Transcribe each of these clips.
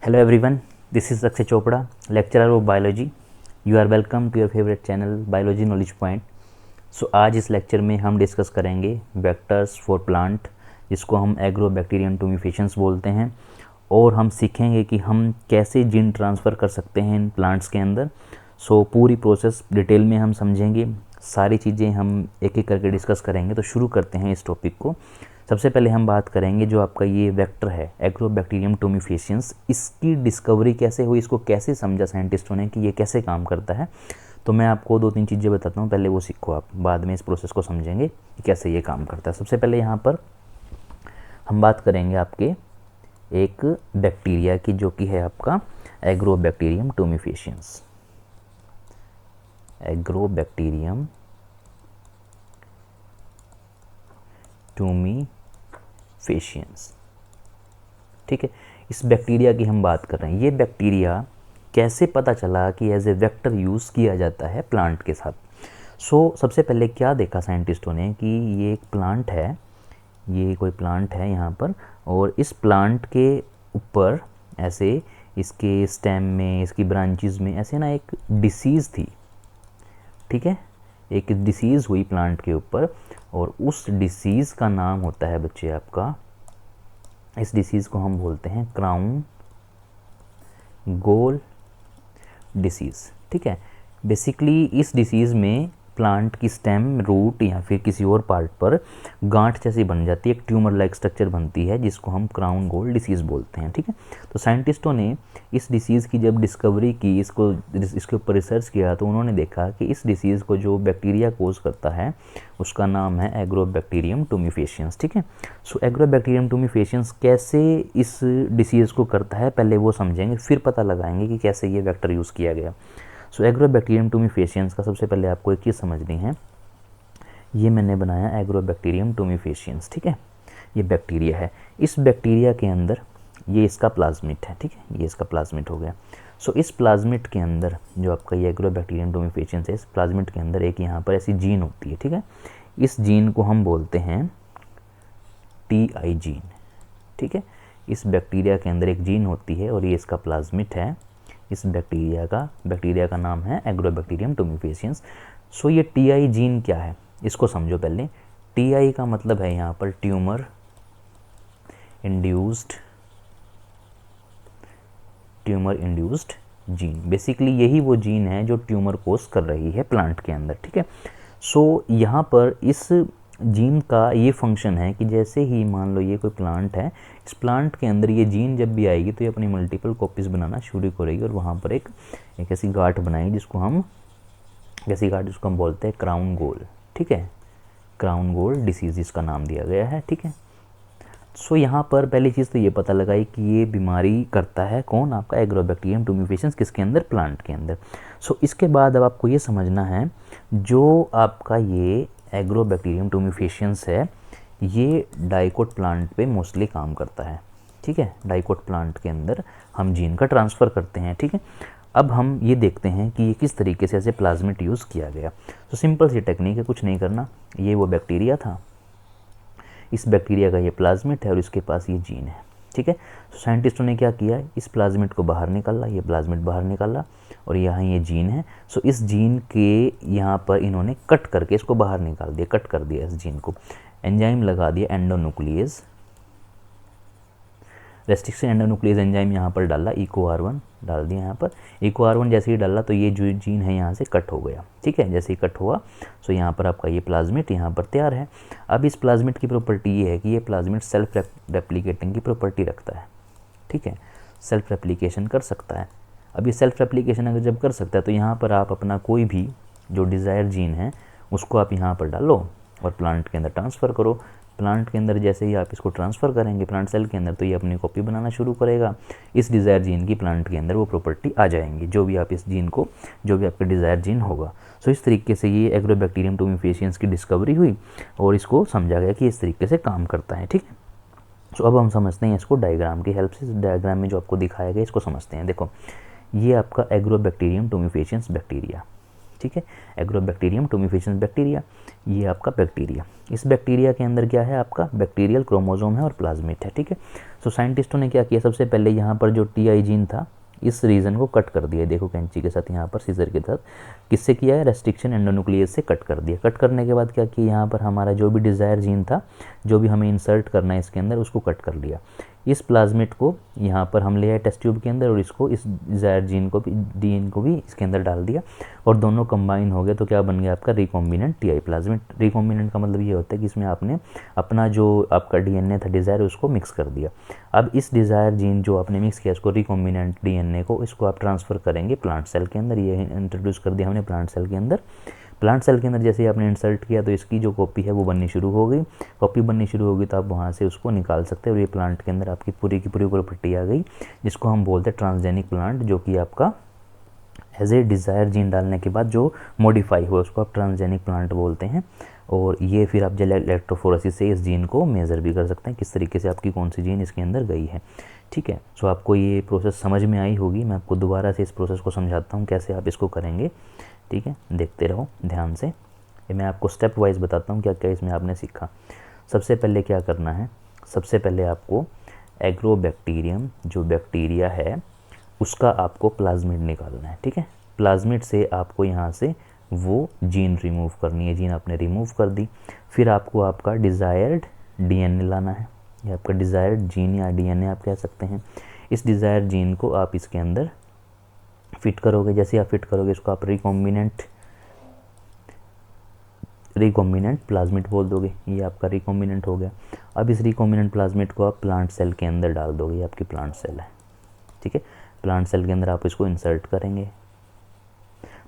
Hello everyone, this is Akshay Chopra, lecturer of biology. You are welcome to your favorite channel Biology Knowledge Point. So आज इस lecture में हम discuss करेंगे vectors for plant, जिसको हम agrobacterium टुमिफिकेशंस बोलते हैं, और हम सीखेंगे कि हम कैसे जीन ट्रांसफ़र कर सकते हैं इन प्लांट्स के अंदर। सो पूरी प्रोसेस डिटेल में हम समझेंगे, सारी चीज़ें हम एक एक करके डिस्कस करेंगे। तो शुरू करते हैं इस टॉपिक को। सबसे पहले हम बात करेंगे जो आपका ये वेक्टर है एग्रोबैक्टीरियम टुमिफिकेशंस, इसकी डिस्कवरी कैसे हुई, इसको कैसे समझा साइंटिस्टों ने कि ये कैसे काम करता है। तो मैं आपको दो तीन चीज़ें बताता हूँ, पहले वो सीखो आप, बाद में इस प्रोसेस को समझेंगे कि कैसे ये काम करता है। सबसे पहले यहाँ पर हम बात करेंगे आपके एक बैक्टीरिया की, जो कि है आपका एग्रोबैक्टीरियम टुमिफिकेशंस। एग्रोबैक्टीरियम टुमिफिकेशंस, ठीक है। इस बैक्टीरिया की हम बात कर रहे हैं। ये बैक्टीरिया कैसे पता चला कि एज ए वेक्टर यूज़ किया जाता है प्लांट के साथ। सबसे पहले क्या देखा साइंटिस्टों ने कि ये एक प्लांट है, ये कोई प्लांट है यहाँ पर, और इस प्लांट के ऊपर ऐसे इसके स्टेम में, इसकी ब्रांचेस में ऐसे ना एक डिसीज़ थी, ठीक है। एक डिसीज़ हुई प्लांट के ऊपर, और उस डिसीज़ का नाम होता है बच्चे आपका, इस डिसीज़ को हम बोलते हैं क्राउन गोल डिसीज़, ठीक है। बेसिकली इस डिसीज़ में प्लांट की स्टेम, रूट या फिर किसी और पार्ट पर गांठ जैसी बन जाती है, एक ट्यूमर लाइक स्ट्रक्चर बनती है, जिसको हम क्राउन गोल डिसीज़ बोलते हैं, ठीक है। तो साइंटिस्टों ने इस डिसीज़ की जब डिस्कवरी की, इसके ऊपर रिसर्च किया, तो उन्होंने देखा कि इस डिसीज़ को जो बैक्टीरिया कोज करता है उसका नाम है एग्रोबैक्टीरियम टुमिफिकेशंस, ठीक है। एग्रोबैक्टीरियम टुमिफिकेशंस कैसे इस डिसीज़ को करता है पहले वो समझेंगे, फिर पता लगाएंगे कि कैसे ये वेक्टर यूज़ किया गया। एग्रोबैक्टीरियम टुमिफिकेशंस का सबसे पहले आपको एक चीज़ समझनी है। ये मैंने बनाया एग्रोबैक्टीरियम टुमिफिकेशंस, ठीक है। ये बैक्टीरिया है, इस बैक्टीरिया के अंदर ये इसका प्लाज्मिड है, ठीक है। ये इसका प्लाज्मिड हो गया। इस प्लाज्मिड के अंदर जो आपका ये एग्रोबैक्टीरियम टुमिफिकेशंस है, इस प्लाज्मिड के अंदर एक यहाँ पर ऐसी जीन होती है, ठीक है। इस जीन को हम बोलते हैं TI जीन, ठीक है। इस बैक्टीरिया के अंदर एक जीन होती है और ये इसका प्लाज्मिड है। इस बैक्टीरिया का नाम है एग्रोबैक्टीरियम टुमिफिकेशंस। ये TI जीन क्या है इसको समझो पहले। TI का मतलब है यहाँ पर ट्यूमर इंड्यूस्ड जीन। बेसिकली यही वो जीन है जो ट्यूमर कोज कर रही है प्लांट के अंदर, ठीक है। यहाँ पर इस जीन का ये फंक्शन है कि जैसे ही मान लो ये कोई प्लांट है, इस प्लांट के अंदर ये जीन जब भी आएगी तो ये अपनी मल्टीपल कॉपीज़ बनाना शुरू करेगी, और वहाँ पर एक ऐसी गांठ बनाएगी जिसको हम बोलते हैं क्राउन गोल, ठीक है। क्राउन गोल डिसीज़ इसका नाम दिया गया है, ठीक है। यहाँ पर पहली चीज़ तो ये पता लगाई कि ये बीमारी करता है कौन, आपका एग्रोबैक्टीरियम टुमिफिकेशंस, किसके अंदर, प्लांट के अंदर। इसके बाद अब आपको ये समझना है जो आपका ये एग्रोबैक्टीरियम टुमिफिकेशंस है, ये डाइकोट प्लांट पे मोस्टली काम करता है, ठीक है। डाइकोट प्लांट के अंदर हम जीन का ट्रांसफ़र करते हैं, ठीक है। अब हम ये देखते हैं कि ये किस तरीके से ऐसे प्लाज्मिड यूज़ किया गया। सिंपल सी टेक्निक है, कुछ नहीं करना। ये वो बैक्टीरिया था, इस बैक्टीरिया का ये प्लाज्मिड है और इसके पास ये जीन है, ठीक है। साइंटिस्टों ने क्या किया, इस प्लाज्मिड को बाहर निकाला, ये प्लाज्मिड बाहर निकाला, और यहाँ ये जीन है। इस जीन के यहाँ पर इन्होंने कट करके इसको बाहर निकाल दिया, कट कर दिया इस जीन को, एंजाइम लगा दिया एंडोन्यूक्लियेज, रेस्ट्रिक्शन एंडोन्यूक्लियेज एंजाइम यहाँ पर डाला, EcoR1 डाल दिया यहाँ पर। EcoR1 जैसे ही डाला तो ये जो जीन है यहाँ से कट हो गया, ठीक है। जैसे ही कट हुआ यहाँ पर आपका ये प्लाज्मिड यहाँ पर तैयार है। अब इस प्लाज्मिड की प्रॉपर्टी ये है कि ये प्लाज्मिड सेल्फ रेप्लिकेटिंग की प्रॉपर्टी रखता है, ठीक है। सेल्फ रेप्लिकेशन कर सकता है। अब ये सेल्फ रेप्लिकेशन अगर जब कर सकता है तो यहाँ पर आप अपना कोई भी जो डिज़ायर जीन है उसको आप यहाँ पर डालो और प्लांट के अंदर ट्रांसफ़र करो। प्लांट के अंदर जैसे ही आप इसको ट्रांसफ़र करेंगे प्लांट सेल के अंदर, तो ये अपनी कॉपी बनाना शुरू करेगा। इस डिज़ायर जीन की प्लांट के अंदर वो प्रॉपर्टी आ जाएंगी, जो भी आप इस जीन को, जो भी आपका डिज़ायर जीन होगा। इस तरीके से ये एग्रोबैक्टीरियम टुमिफिकेशंस की डिस्कवरी हुई और इसको समझा गया कि इस तरीके से काम करता है, ठीक है। अब हम समझते हैं इसको डायग्राम की हेल्प से। डायग्राम में जो आपको दिखाया गया इसको समझते हैं। देखो, ये आपका एग्रोबैक्टीरियम टुमिफिकेशंस बैक्टीरिया, ठीक है। एग्रोबैक्टीरियम टुमिफिकेशंस बैक्टीरिया, ये आपका बैक्टीरिया। इस बैक्टीरिया के अंदर क्या है, आपका बैक्टीरियल क्रोमोसोम है और प्लाज्मिड है, ठीक है। सो साइंटिस्टों ने क्या किया, सबसे पहले यहाँ पर जो टी जीन था इस रीजन को कट कर दिया, देखो कैंची के साथ यहाँ पर सीजर के साथ, किससे किया है, रेस्ट्रिक्शन एंडोन्यूक्लियस से कट कर दिया। कट करने के बाद क्या किया, यहाँ पर हमारा जो भी डिज़ायर जीन था, जो भी हमें इंसर्ट करना है इसके अंदर, उसको कट कर लिया। इस प्लाज्मिड को यहाँ पर हम ले आए टेस्ट ट्यूब के अंदर और इसको इस डिज़ायर जीन को भी डीएन को भी इसके अंदर डाल दिया और दोनों कंबाइन हो गए तो क्या बन गया आपका रिकॉम्बिनेंट टीआई प्लाज्मिड। रिकॉम्बिनेंट का मतलब ये होता है कि इसमें आपने अपना जो आपका डीएनए था डिज़ायर उसको मिक्स कर दिया। अब इस डिज़ायर जीन जो आपने मिक्स किया इसको रिकॉम्बिनेंट डीएनए को, इसको आप ट्रांसफ़र करेंगे प्लांट सेल के अंदर। ये इंट्रोड्यूस कर दिया हमने प्लांट सेल के अंदर। प्लांट सेल के अंदर जैसे ही आपने इंसर्ट किया तो इसकी जो कॉपी है वो बननी शुरू हो गई। कॉपी बननी शुरू होगी तो आप वहाँ से उसको निकाल सकते हैं और ये प्लांट के अंदर आपकी पूरी की पूरी प्रॉपर्टी आ गई, जिसको हम बोलते हैं ट्रांसजेनिक प्लांट, जो कि आपका एज ए डिज़ायर जीन डालने के बाद जो मॉडिफाई हुआ उसको आप ट्रांसजेनिक प्लांट बोलते हैं। और ये फिर आप जेल इलेक्ट्रोफोरेसिस से इस जीन को मेज़र भी कर सकते हैं किस तरीके से आपकी कौन सी जीन इसके अंदर गई है, ठीक है। सो आपको ये प्रोसेस समझ में आई होगी। मैं आपको दोबारा से इस प्रोसेस को समझाता हूँ कैसे आप इसको करेंगे, ठीक है। देखते रहो ध्यान से, ये मैं आपको स्टेप वाइज बताता हूँ क्या क्या इसमें आपने सीखा। सबसे पहले क्या करना है, सबसे पहले आपको एग्रोबैक्टीरियम जो बैक्टीरिया है उसका आपको प्लाज्मिड निकालना है, ठीक है। प्लाज्मिड से आपको यहाँ से वो जीन रिमूव करनी है, जीन आपने रिमूव कर दी। फिर आपको आपका डिज़ायर्ड डीएनए लाना है, ये आपका डिज़ायर्ड जीन या डीएनए आप कह सकते हैं। इस डिज़ायर्ड जीन को आप इसके अंदर फिट करोगे। जैसे आप फिट करोगे इसको आप रिकॉम्बिनेंट प्लाज्मिड बोल दोगे, ये आपका रिकॉम्बिनेंट हो गया। अब इस रिकॉम्बिनेंट प्लाज्मिड को आप प्लांट सेल के अंदर डाल दोगे, ये आपकी प्लांट सेल है, ठीक है। प्लांट सेल के अंदर आप इसको इंसर्ट करेंगे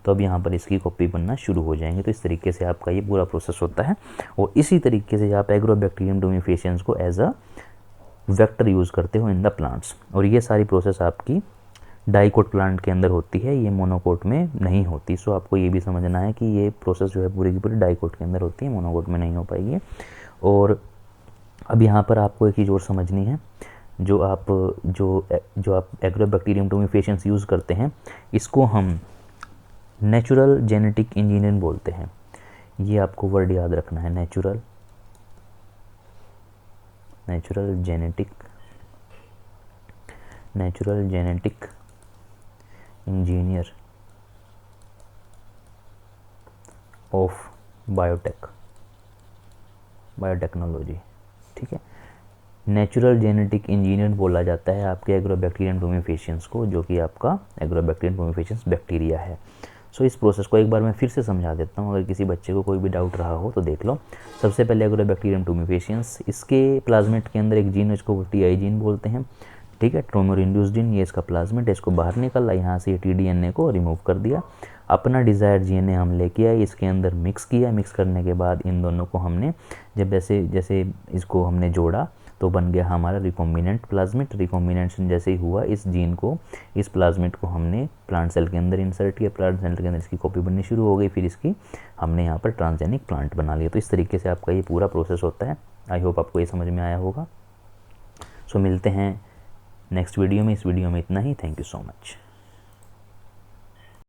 तो अब यहाँ पर इसकी कॉपी बनना शुरू हो जाएंगे। तो इस तरीके से आपका ये पूरा प्रोसेस होता है और इसी तरीके से आप एग्रोबैक्टीरियम डोमिफिकेशंस को एज अ वेक्टर यूज़ करते हो इन द प्लांट्स। और ये सारी प्रोसेस आपकी डाइकोट प्लांट के अंदर होती है, ये मोनोकोट में नहीं होती। सो आपको ये भी समझना है कि ये प्रोसेस जो है पूरी की पूरी डाइकोट के अंदर होती है, मोनोकोट में नहीं हो पाएगी। और अब यहाँ पर आपको एक चीज़ और समझनी है, जो आप एग्रोबैक्टीरियम डोमिफिकेशंस यूज़ करते हैं इसको हम नेचुरल जेनेटिक इंजीनियरिंग बोलते हैं। ये आपको वर्ड याद रखना है, natural genetic engineer of biotechnology, ठीक है। नेचुरल जेनेटिक इंजीनियर बोला जाता है आपके एग्रोबैक्टीरियम डोमिफिकेशंस को, जो कि आपका एग्रोबैक्टीरियम डोमिफिकेशंस बैक्टीरिया है। सो इस प्रोसेस को एक बार मैं फिर से समझा देता हूँ, अगर किसी बच्चे को कोई भी डाउट रहा हो तो देख लो। सबसे पहले एग्रोबैक्टीरियम डोमिफिकेशंस, इसके प्लाज्मिड के अंदर एक जीन है इसको टीआई जीन बोलते हैं, ठीक है। ट्रोमर इंड्यूस्ड जीन, ये इसका प्लाज्मिड है, इसको बाहर निकाला, यहाँ से टीडीएनए को रिमूव कर दिया। अपना डिज़ायर डीएनए हम लेके आए, इसके अंदर मिक्स किया। मिक्स करने के बाद इन दोनों को हमने जब जैसे इसको हमने जोड़ा तो बन गया हमारा रिकॉम्बिनेंट प्लाज्मिड। रिकॉम्बिनेशन जैसे ही हुआ इस जीन को, इस प्लाज्मिड को हमने प्लांट सेल के अंदर इंसर्ट किया। प्लांट सेल के अंदर इसकी कॉपी बननी शुरू हो गई, फिर इसकी हमने यहाँ पर ट्रांसजेनिक प्लांट बना लिया। तो इस तरीके से आपका ये पूरा प्रोसेस होता है। आई होप आपको ये समझ में आया होगा। सो मिलते हैं नेक्स्ट वीडियो में। इस वीडियो में इतना ही। Thank you so much.